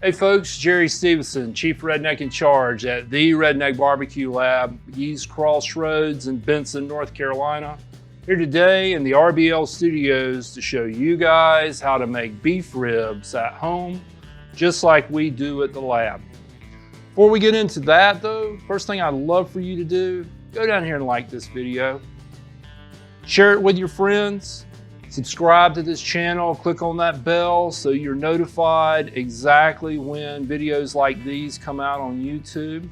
Hey folks, Jerry Stevenson, Chief Redneck in Charge at the Redneck BBQ Lab, East Crossroads in Benson, North Carolina. Here today in the RBL Studios to show you guys how to make beef ribs at home, just like we do at the lab. Before we get into that though, first thing I'd love for you to do, go down here and like this video. Share it with your friends. Subscribe to this channel, click on that bell so you're notified exactly when videos like these come out on YouTube.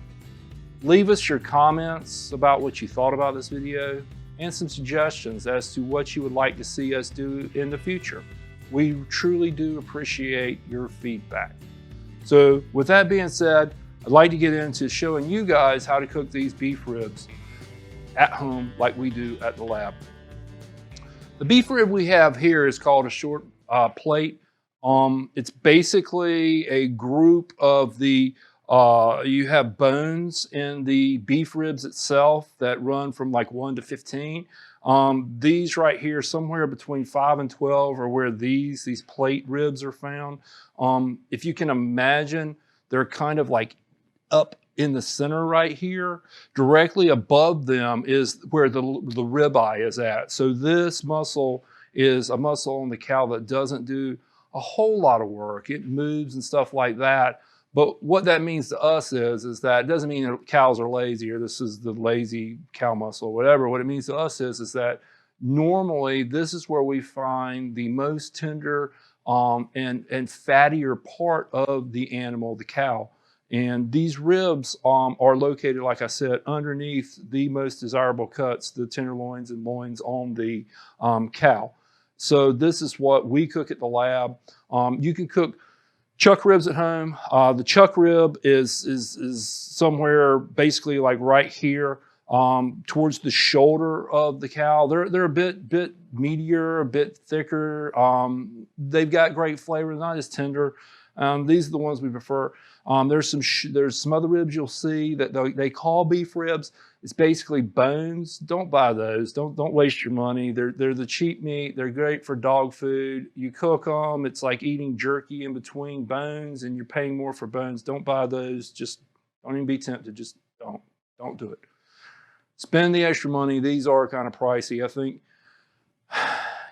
Leave us your comments about what you thought about this video and some suggestions as to what you would like to see us do in the future. We truly do appreciate your feedback. So with that being said, I'd like to get into showing you guys how to cook these beef ribs at home like we do at the lab. The beef rib we have here is called a short plate. It's basically a group of the, you have bones in the beef ribs itself that run from like 1 to 15. These right here, somewhere between 5 and 12 are where these plate ribs are found. If you can imagine, they're kind of like up in the center right here. Directly above them is where the ribeye is at. So this muscle is a muscle on the cow that doesn't do a whole lot of work. It moves and stuff like that. But what that means to us is that it doesn't mean that cows are lazy or this is the lazy cow muscle or whatever. What it means to us is that normally this is where we find the most tender and fattier part of the animal, the cow. And these ribs are located, like I said, underneath the most desirable cuts, the tenderloins and loins on the cow. So this is what we cook at the lab. You can cook chuck ribs at home. The chuck rib is somewhere basically like right here towards the shoulder of the cow. They're a bit meatier, a bit thicker. They've got great flavor, not as tender. These are the ones we prefer. There's some other ribs you'll see that they call beef ribs. It's basically bones. Don't buy those. Don't waste your money. They're the cheap meat. They're great for dog food. You cook them. It's like eating jerky in between bones, and you're paying more for bones. Don't buy those. Just don't even be tempted. Just don't do it. Spend the extra money. These are kind of pricey. I think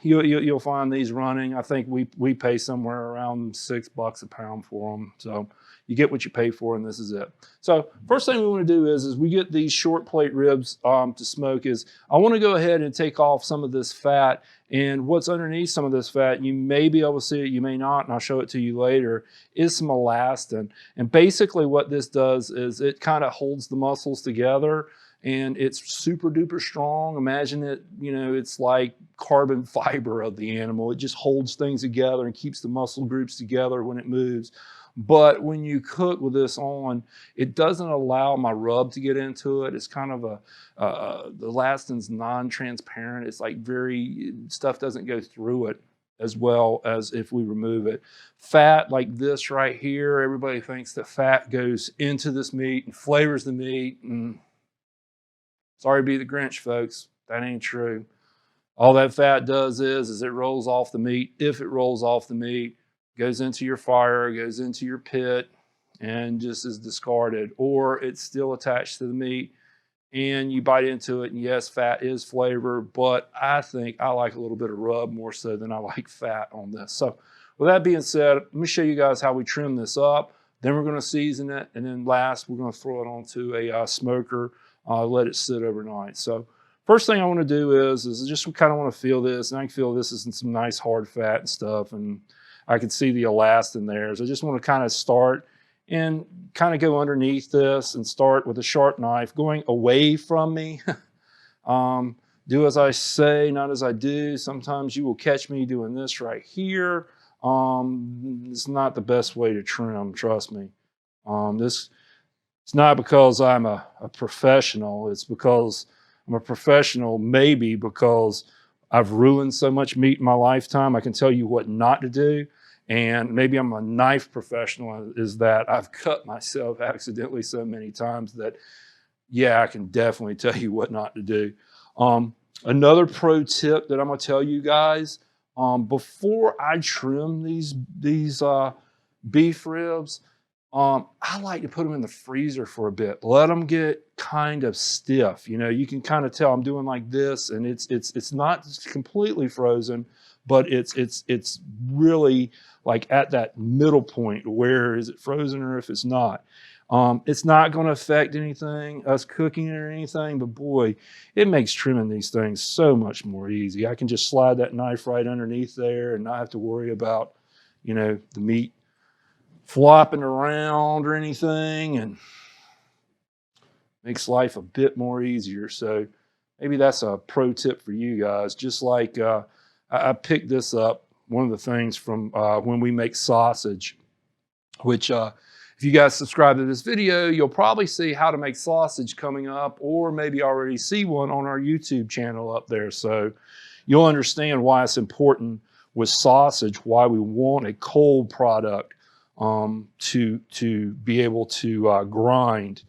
you'll find these running. I think we pay somewhere around $6 a pound for them. So you get what you pay for, and this is it. So first thing we want to do is we get these short plate ribs to smoke. I want to go ahead and take off some of this fat, and what's underneath some of this fat, you may be able to see it, you may not, and I'll show it to you later, is some elastin. And basically what this does is it kind of holds the muscles together. And it's super duper strong. Imagine it, it's like carbon fiber of the animal. It just holds things together and keeps the muscle groups together when it moves. But when you cook with this on, it doesn't allow my rub to get into it. It's kind of the elastin's non-transparent. It's like stuff doesn't go through it as well as if we remove it. Fat like this right here, everybody thinks that fat goes into this meat and flavors the meat. And sorry to be the Grinch, folks. That ain't true. All that fat does is it rolls off the meat. If it rolls off the meat, goes into your fire, goes into your pit, and just is discarded. Or it's still attached to the meat, and you bite into it, and yes, fat is flavor, but I think I like a little bit of rub more so than I like fat on this. So with that being said, let me show you guys how we trim this up. Then we're going to season it, and then last, we're going to throw it onto a smoker, let it sit overnight. So first thing I want to do is I just kind of want to feel this, and I can feel this is some nice hard fat and stuff, and I can see the elastin there. So I just want to kind of start and kind of go underneath this and start with a sharp knife going away from me. Do as I say, not as I do. Sometimes you will catch me doing this right here. It's not the best way to trim, trust me. It's not because I'm a professional. It's because I'm a professional, maybe because I've ruined so much meat in my lifetime. I can tell you what not to do. And maybe I'm a knife professional, is that I've cut myself accidentally so many times that, yeah, I can definitely tell you what not to do. Another pro tip that I'm gonna tell you guys, before I trim these beef ribs, I like to put them in the freezer for a bit. Let them get kind of stiff. You know, you can kind of tell I'm doing like this, and it's not completely frozen, but it's really like at that middle point. Where is it frozen or if it's not? It's not going to affect anything, us cooking or anything, but boy, it makes trimming these things so much more easy. I can just slide that knife right underneath there and not have to worry about, you know, the meat flopping around or anything, and makes life a bit more easier. So maybe that's a pro tip for you guys. Just like I picked this up, one of the things from when we make sausage, which if you guys subscribe to this video, you'll probably see how to make sausage coming up, or maybe already see one on our YouTube channel up there. So you'll understand why it's important with sausage, why we want a cold product to be able to grind.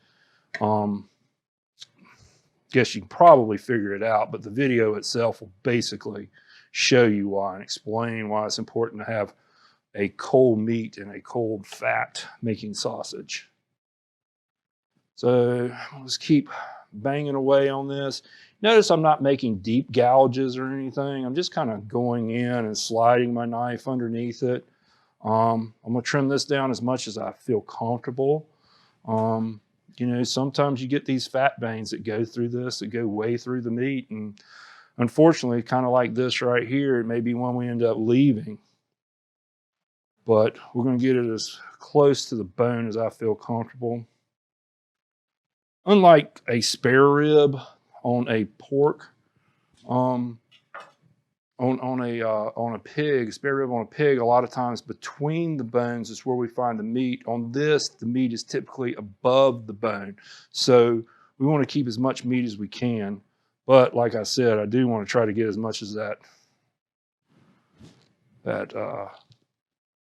Guess you can probably figure it out, but the video itself will basically show you why and explain why it's important to have a cold meat and a cold fat making sausage. So I'll just keep banging away on this. Notice I'm not making deep gouges or anything. I'm just kind of going in and sliding my knife underneath it. I'm going to trim this down as much as I feel comfortable. You know, sometimes you get these fat veins that go through this, that go way through the meat. And unfortunately, kind of like this right here, it may be one we end up leaving. But we're going to get it as close to the bone as I feel comfortable. Unlike a spare rib on a pork, on a pig, spare rib on a pig, a lot of times between the bones is where we find the meat. On this, the meat is typically above the bone. So we want to keep as much meat as we can. But like I said, I do want to try to get as much as that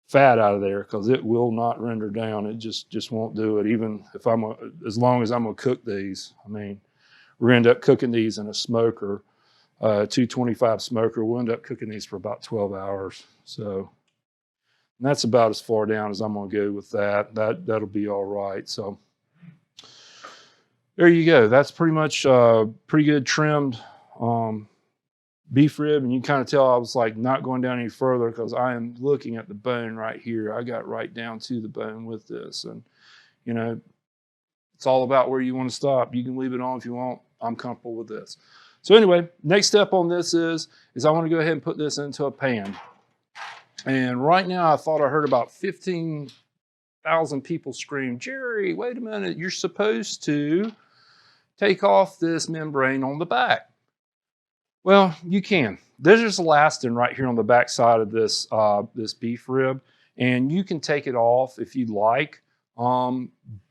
fat out of there, because it will not render down. It just won't do it. Even if as long as I'm gonna cook these. I mean, we're gonna end up cooking these in a smoker, 225 smoker. We'll end up cooking these for about 12 hours. So that's about as far down as I'm gonna go with that. That'll be all right. So there you go. That's pretty much pretty good trimmed beef rib, and you kind of tell I was like not going down any further because I am looking at the bone right here. I got right down to the bone with this, and you know, it's all about where you want to stop. You can leave it on if you want. I'm comfortable with this. So anyway, next step on this is I want to go ahead and put this into a pan. And right now I thought I heard about 15,000 people scream, "Jerry, wait a minute, you're supposed to take off this membrane on the back." Well, you can. There's just elastin right here on the back side of this this beef rib, and you can take it off if you'd like.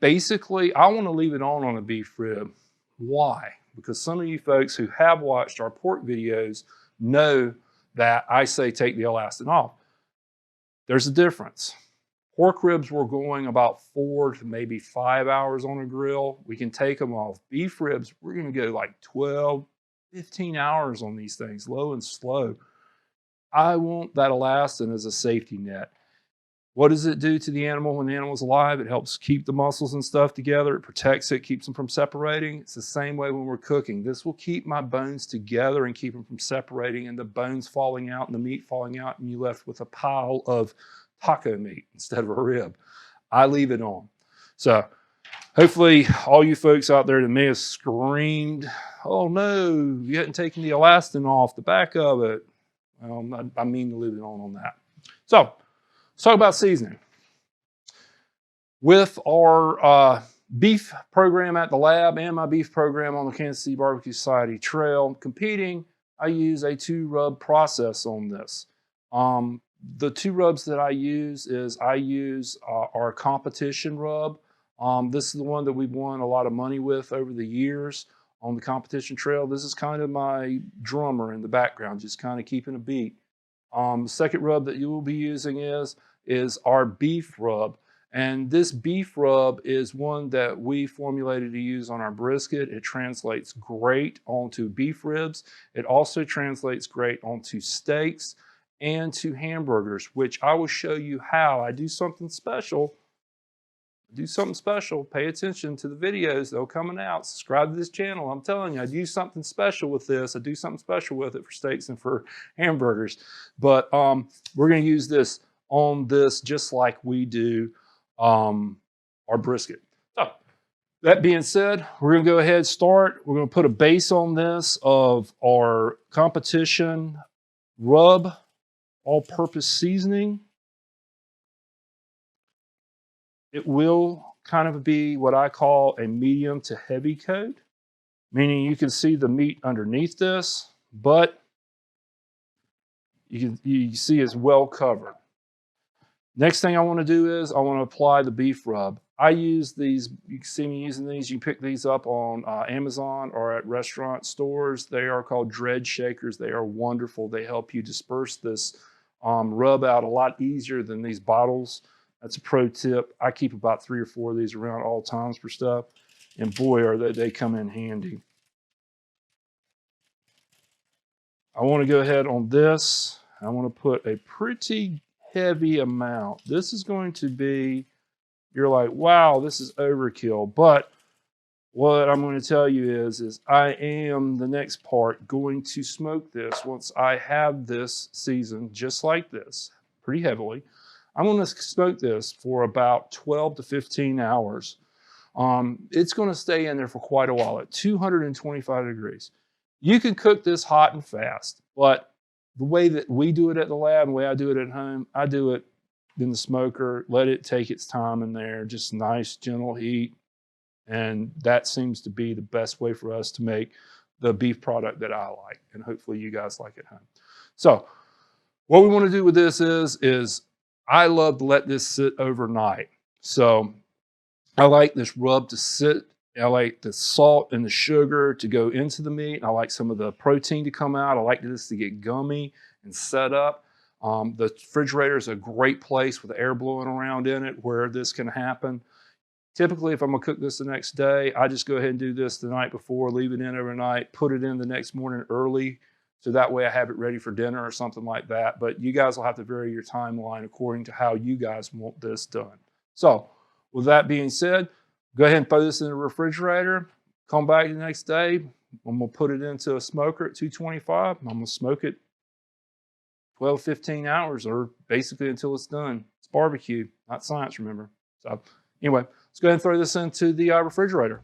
Basically, I want to leave it on a beef rib. Why? Because some of you folks who have watched our pork videos know that I say take the elastin off. There's a difference. Pork ribs were going about 4 to maybe 5 hours on a grill. We can take them off. Beef ribs, we're going to go like 12, 15 hours on these things, low and slow. I want that elastin as a safety net. What does it do to the animal when the animal's alive? It helps keep the muscles and stuff together. It protects it, keeps them from separating. It's the same way when we're cooking. This will keep my bones together and keep them from separating and the bones falling out and the meat falling out, and you're left with a pile of taco meat instead of a rib. I leave it on. So hopefully all you folks out there that may have screamed, "Oh no, you hadn't taken the elastin off the back of it." Well, I mean to leave it on that. So let's talk about seasoning. With our beef program at the lab and my beef program on the Kansas City Barbecue Society Trail competing, I use a 2-rub process on this. The 2 rubs that I use is our competition rub. This is the one that we've won a lot of money with over the years on the competition trail. This is kind of my drummer in the background, just kind of keeping a beat. The second rub that you will be using is our beef rub. And this beef rub is one that we formulated to use on our brisket. It translates great onto beef ribs. It also translates great onto steaks. and to hamburgers, which I will show you how. I do something special. Pay attention to the videos. They're coming out. Subscribe to this channel. I'm telling you, I do something special with this. I do something special with it for steaks and for hamburgers. But we're going to use this on this just like we do our brisket. So that being said, we're going to go ahead and start. We're going to put a base on this of our competition rub all-purpose seasoning. It will kind of be what I call a medium to heavy coat, meaning you can see the meat underneath this, but you see it's well covered. Next thing I want to do is I want to apply the beef rub. I use these, you can see me using these. You pick these up on Amazon or at restaurant stores. They are called Dread Shakers. They are wonderful. They help you disperse this rub out a lot easier than these bottles. That's a pro tip. I keep about 3 or 4 of these around all times for stuff. And boy, are they come in handy. I want to go ahead on this. I want to put a pretty heavy amount. This is going to be, you're like, wow, this is overkill. But what I'm going to tell you is I am, the next part, going to smoke this once I have this seasoned just like this, pretty heavily. I'm going to smoke this for about 12 to 15 hours. It's going to stay in there for quite a while at 225 degrees. You can cook this hot and fast, but the way that we do it at the lab, the way I do it at home, I do it in the smoker, let it take its time in there, just nice, gentle heat. And that seems to be the best way for us to make the beef product that I like, and hopefully you guys like at home. So what we want to do with this is I love to let this sit overnight. So I like this rub to sit. I like the salt and the sugar to go into the meat. I like some of the protein to come out. I like this to get gummy and set up. The refrigerator is a great place with air blowing around in it where this can happen. Typically, if I'm going to cook this the next day, I just go ahead and do this the night before, leave it in overnight, put it in the next morning early, so that way I have it ready for dinner or something like that. But you guys will have to vary your timeline according to how you guys want this done. So with that being said, go ahead and throw this in the refrigerator. Come back the next day. I'm going to put it into a smoker at 225. I'm going to smoke it 12, 15 hours or basically until it's done. It's barbecue, not science, remember. So anyway, let's go ahead and throw this into the refrigerator.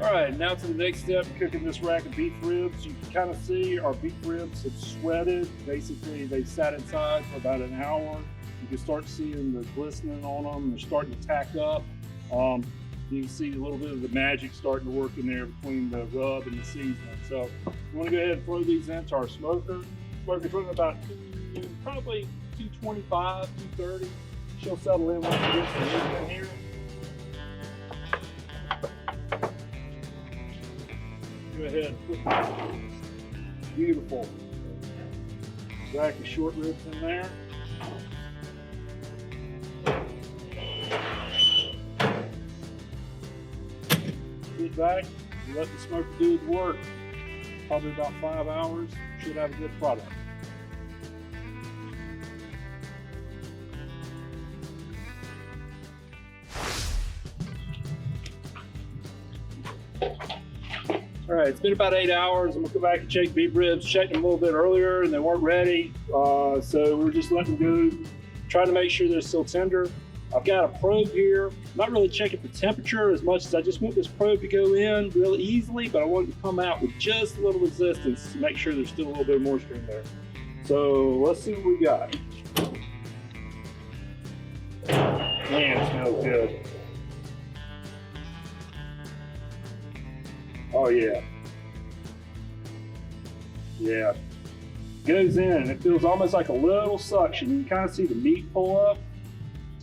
All right, now to the next step, cooking this rack of beef ribs. You can kind of see our beef ribs have sweated. Basically, they sat inside for about an hour. You can start seeing the glistening on them. They're starting to tack up. You can see a little bit of the magic starting to work in there between the rub and the seasoning. So we want to go ahead and throw these into our smoker. Smoker's running about probably 225, 230. She'll settle in once we get the meat in here. Go ahead and put this beautiful rack of short ribs in there. Sit back and let the smoker do its work. Probably about 5 hours. Should have a good product. All right, it's been about 8 hours. I'm gonna go back and check beef ribs. Checked them a little bit earlier and they weren't ready. So we're just letting them go, trying to make sure they're still tender. I've got a probe here. I'm not really checking the temperature as much as I just want this probe to go in really easily, but I want it to come out with just a little resistance to make sure there's still a little bit of moisture in there. So let's see what we got. Man, it smells good. Oh yeah. Yeah. Goes in and it feels almost like a little suction. You can kind of see the meat pull up.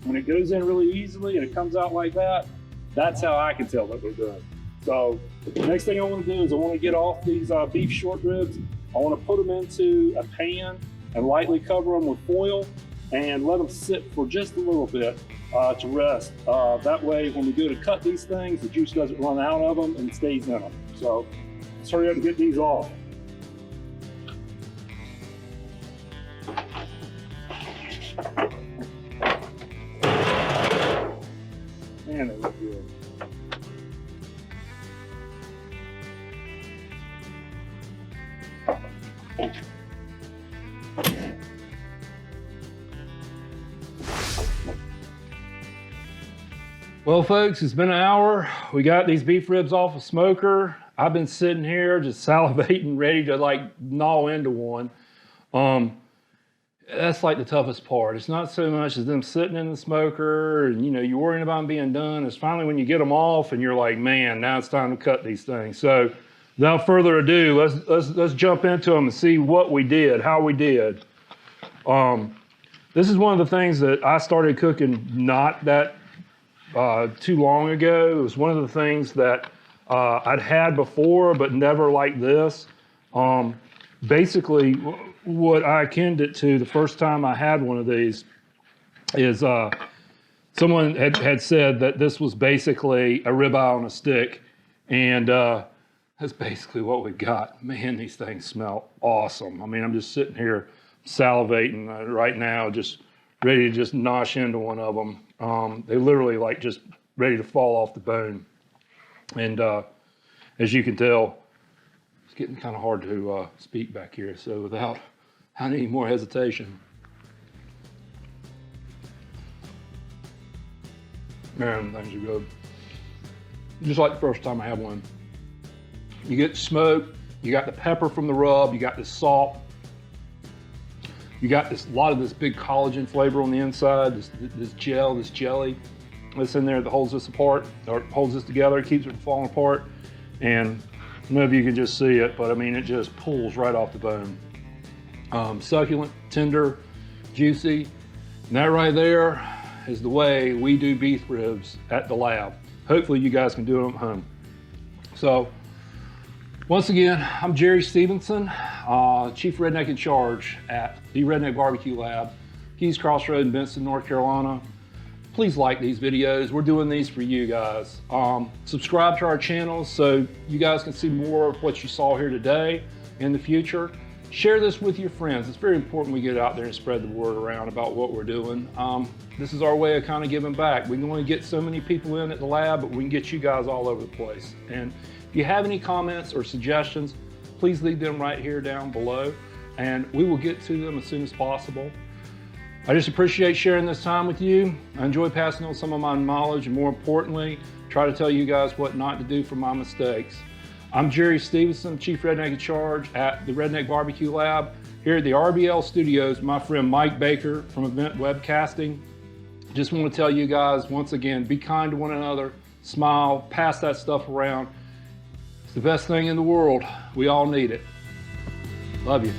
When it goes in really easily and it comes out like that, that's how I can tell that we're done. So the next thing I want to do is I want to get off these beef short ribs. I want to put them into a pan and lightly cover them with foil and let them sit for just a little bit to rest. That way, when we go to cut these things, the juice doesn't run out of them and stays in them. So let's hurry up and get these off. Man, they look good. Well, folks, it's been an hour. We got these beef ribs off a smoker. I've been sitting here just salivating, ready to like gnaw into one. That's like the toughest part. It's not so much as them sitting in the smoker and you're worrying about them being done. It's finally when you get them off and you're like, man, now it's time to cut these things. So without further ado, let's jump into them and see what we did, how we did. This is one of the things that I started cooking not that too long ago. It was one of the things that I'd had before, but never like this. Basically, what I akined it to the first time I had one of these is someone had said that this was basically a ribeye on a stick, and that's basically what we've got. Man, these things smell awesome. I mean, I'm just sitting here salivating right now, just ready to just nosh into one of them. They literally like just ready to fall off the bone. And as you can tell, it's getting kind of hard to speak back here. So without any more hesitation, man, things are good. Just like the first time I had one. You get smoke, you got the pepper from the rub, you got the salt, you got a lot of this big collagen flavor on the inside, this jelly that's in there that holds this apart, or holds this together, keeps it from falling apart. And none of you can just see it, but I mean, it just pulls right off the bone. Succulent, tender, juicy. And that right there is the way we do beef ribs at the lab. Hopefully you guys can do them at home. So once again, I'm Jerry Stevenson, Chief Redneck in Charge at the Redneck BBQ Lab, Keys Crossroad in Benson, North Carolina. Please like these videos. We're doing these for you guys. Subscribe to our channel so you guys can see more of what you saw here today in the future. Share this with your friends. It's very important we get out there and spread the word around about what we're doing. This is our way of kind of giving back. We can only get so many people in at the lab, but we can get you guys all over the place. And if you have any comments or suggestions, please leave them right here down below, and we will get to them as soon as possible. I just appreciate sharing this time with you. I enjoy passing on some of my knowledge, and more importantly, try to tell you guys what not to do for my mistakes. I'm Jerry Stevenson, Chief Redneck in Charge at the Redneck BBQ Lab here at the RBL Studios. My friend Mike Baker from Event Webcasting. Just want to tell you guys once again, be kind to one another, smile, pass that stuff around. It's the best thing in the world. We all need it. Love you.